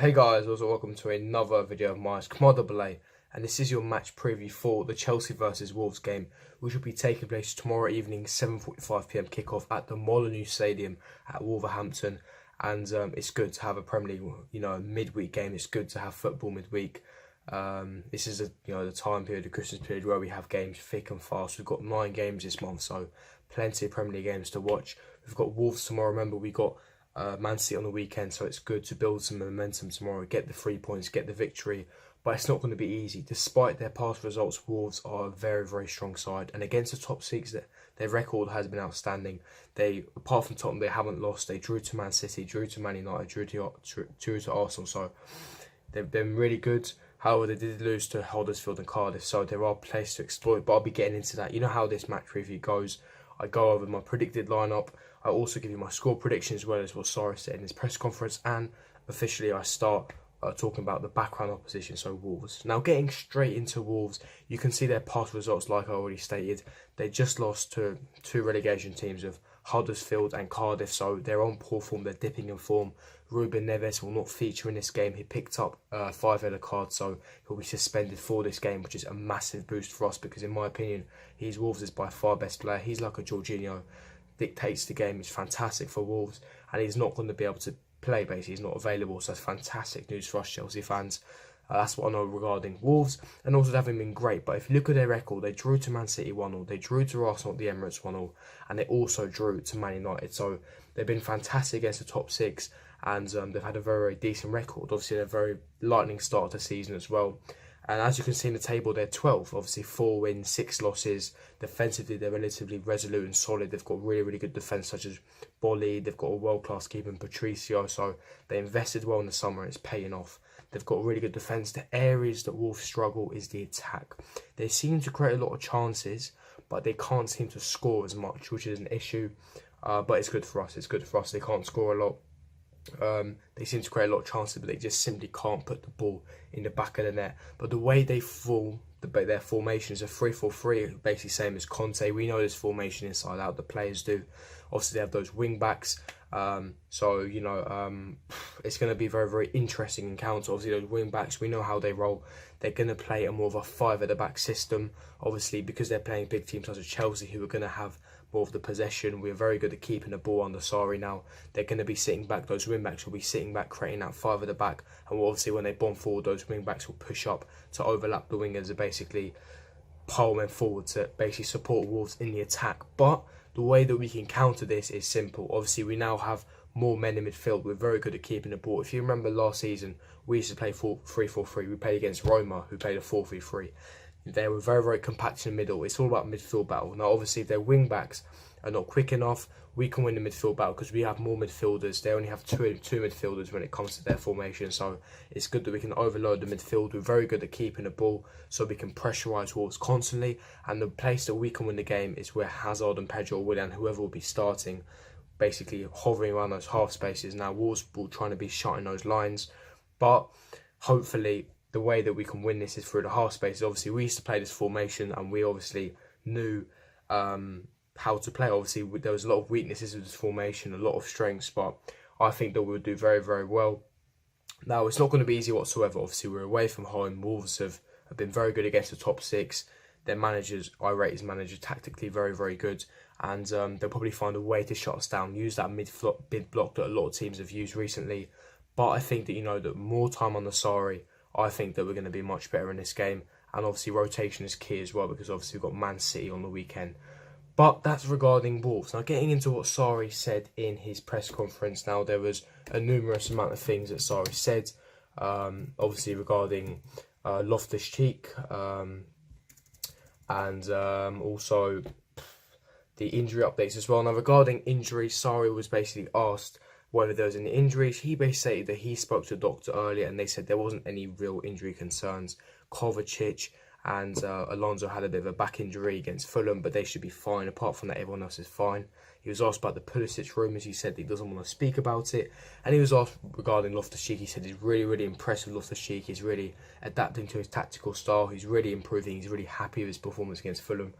Hey guys, also welcome to another video of mine, Kamada Belay, and this is your match preview for the Chelsea versus Wolves game, which will be taking place tomorrow evening, 7:45 PM kickoff at the Molineux Stadium at Wolverhampton. And it's good to have a Premier League, midweek game. It's good to have football midweek. This is the time period, the Christmas period, where we have games thick and fast. We've got 9 games this month, so plenty of Premier League games to watch. We've got Wolves tomorrow. Remember, we got Man City on the weekend, so it's good to build some momentum tomorrow, get the 3 points, get the victory. But it's not going to be easy. Despite their past results, Wolves are a very, very strong side, and against the top six, their record has been outstanding. They, apart from Tottenham, they haven't lost. They drew to Man City, drew to Man United, drew to Arsenal. So they've been really good. However, they did lose to Huddersfield and Cardiff, so there are places to exploit. But I'll be getting into that. You know how this match review goes. I go over my predicted lineup. I also give you my score prediction as well as what Sarri said in his press conference. And officially, I start talking about the background opposition, so Wolves. Now, getting straight into Wolves, you can see their past results, like I already stated. They just lost to 2 relegation teams of Huddersfield and Cardiff, so they're on poor form. They're dipping in form. Ruben Neves will not feature in this game. He picked up 5 yellow cards, so he'll be suspended for this game, which is a massive boost for us because, in my opinion, Wolves' by far best player. He's like a Jorginho, dictates the game. He's fantastic for Wolves, and he's not going to be able to play, basically. He's not available, so that's fantastic news for us Chelsea fans. That's what I know regarding Wolves, and also they haven't been great. But if you look at their record, they drew to Man City 1-0, they drew to Arsenal at the Emirates 1-0, and they also drew to Man United. So they've been fantastic against the top 6, and they've had a very, very decent record. Obviously, they're a very lightning start to the season as well. And as you can see in the table, they're 12th. Obviously, 4 wins, 6 losses. Defensively, they're relatively resolute and solid. They've got really, really good defence, such as Bolly. They've got a world-class keeper in Patricio. So they invested well in the summer, and it's paying off. They've got really good defence. The areas that Wolves struggle is the attack. They seem to create a lot of chances, but they can't seem to score as much, which is an issue. But it's good for us. It's good for us. They can't score a lot. They seem to create a lot of chances, but they just simply can't put the ball in the back of the net. But the way they form, their formation is a 3-4-3, basically same as Conte. We know this formation inside out. The players do. Obviously, they have those wing backs. It's going to be very, very interesting encounter. Obviously, those wing backs, we know how they roll. They're going to play a more of a 5 at the back system. Obviously, because they're playing big teams such as Chelsea, who are going to have more of the possession. We're very good at keeping the ball under Sarri now. They're going to be sitting back. Those wing backs will be sitting back, creating that 5 at the back. And obviously, when they bomb forward, those wing backs will push up to overlap the wingers and basically pile them forward to basically support Wolves in the attack. But the way that we can counter this is simple. Obviously, we now have more men in midfield. We're very good at keeping the ball. If you remember last season, we used to play 3-4-3. We played against Roma, who played a 4-3-3. They were very, very compact in the middle. It's all about midfield battle. Now, obviously, if their wing backs are not quick enough, we can win the midfield battle because we have more midfielders. They only have two midfielders when it comes to their formation. So it's good that we can overload the midfield. We're very good at keeping the ball, so we can pressurise Wolves constantly. And the place that we can win the game is where Hazard and Pedro or Willian, whoever will be starting, basically hovering around those half spaces. Now, Wolves will trying to be shutting those lines, but hopefully the way that we can win this is through the half spaces. Obviously, we used to play this formation, and we obviously knew how to play. Obviously, there was a lot of weaknesses with this formation, a lot of strengths, but I think that we'll do very, very well. Now, it's not going to be easy whatsoever. Obviously, we're away from home. Wolves have been very good against the top 6. Their managers, I rate his manager tactically very, very good, and they'll probably find a way to shut us down, use that mid block that a lot of teams have used recently. But I think that, that more time on the Sarri, I think that we're going to be much better in this game. And obviously, rotation is key as well, because obviously we've got Man City on the weekend. But that's regarding Wolves. Now, getting into what Sarri said in his press conference. Now, there was a numerous amount of things that Sarri said, obviously regarding Loftus-Cheek, and also the injury updates as well. Now, regarding injuries, Sarri was basically asked whether there was any injuries. He basically said that he spoke to a doctor earlier, and they said there wasn't any real injury concerns. Kovacic and Alonso had a bit of a back injury against Fulham, but they should be fine. Apart from that, everyone else is fine. He was asked about the Pulisic rumours. He said he doesn't want to speak about it. And he was asked regarding Loftus-Cheek. He said he's really, really impressed with Loftus-Cheek. He's really adapting to his tactical style. He's really improving. He's really happy with his performance against Fulham.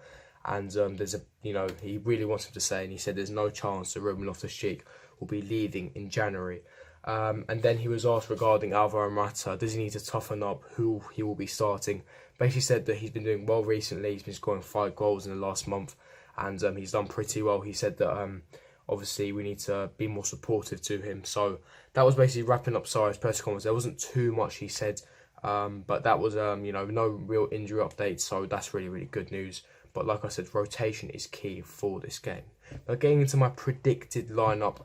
And he really wants him to say, and he said there's no chance that Ruben Loftus-Cheek will be leaving in January. And then he was asked regarding Alvaro Morata, does he need to toughen up, who he will be starting. Basically said that he's been doing well recently, he's been scoring 5 goals in the last month, and he's done pretty well. He said that obviously we need to be more supportive to him. So that was basically wrapping up Sarri's press conference. There wasn't too much he said, but that was, no real injury updates, so that's really, really good news. But like I said, rotation is key for this game. Now getting into my predicted lineup,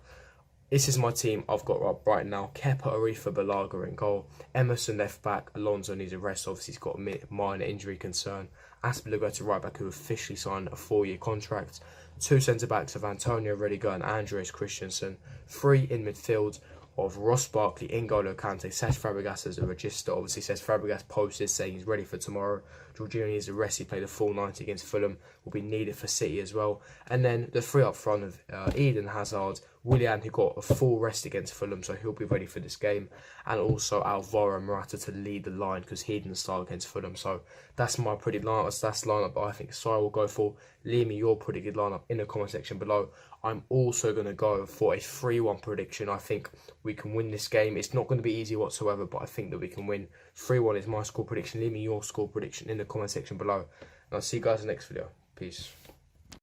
this is my team I've got up right now. Kepa, Arifa, Balaga in goal. Emerson left back. Alonso needs a rest. Obviously, he's got a minor injury concern. Azpilicueta right back, who officially signed a 4-year contract. 2 centre backs of Antonio Rudiger and Andreas Christensen. 3 in midfield of Ross Barkley, N'Golo Kante, Cesc Fabregas as a register. Obviously, Cesc Fabregas posted saying he's ready for tomorrow. Jorginho needs a rest. He played a full 90 against Fulham. Will be needed for City as well. And then the 3 up front of Eden Hazard, Willian, who got a full rest against Fulham, so he'll be ready for this game. And also Alvaro Morata to lead the line because he didn't start against Fulham. So that's my predicted lineup. That's the lineup I think Sarri will go for. Leave me your predicted lineup in the comment section below. I'm also going to go for a 3-1 prediction. I think we can win this game. It's not going to be easy whatsoever, but I think that we can win. 3-1 is my score prediction. Leave me your score prediction in the comment section below. And I'll see you guys in the next video. Peace.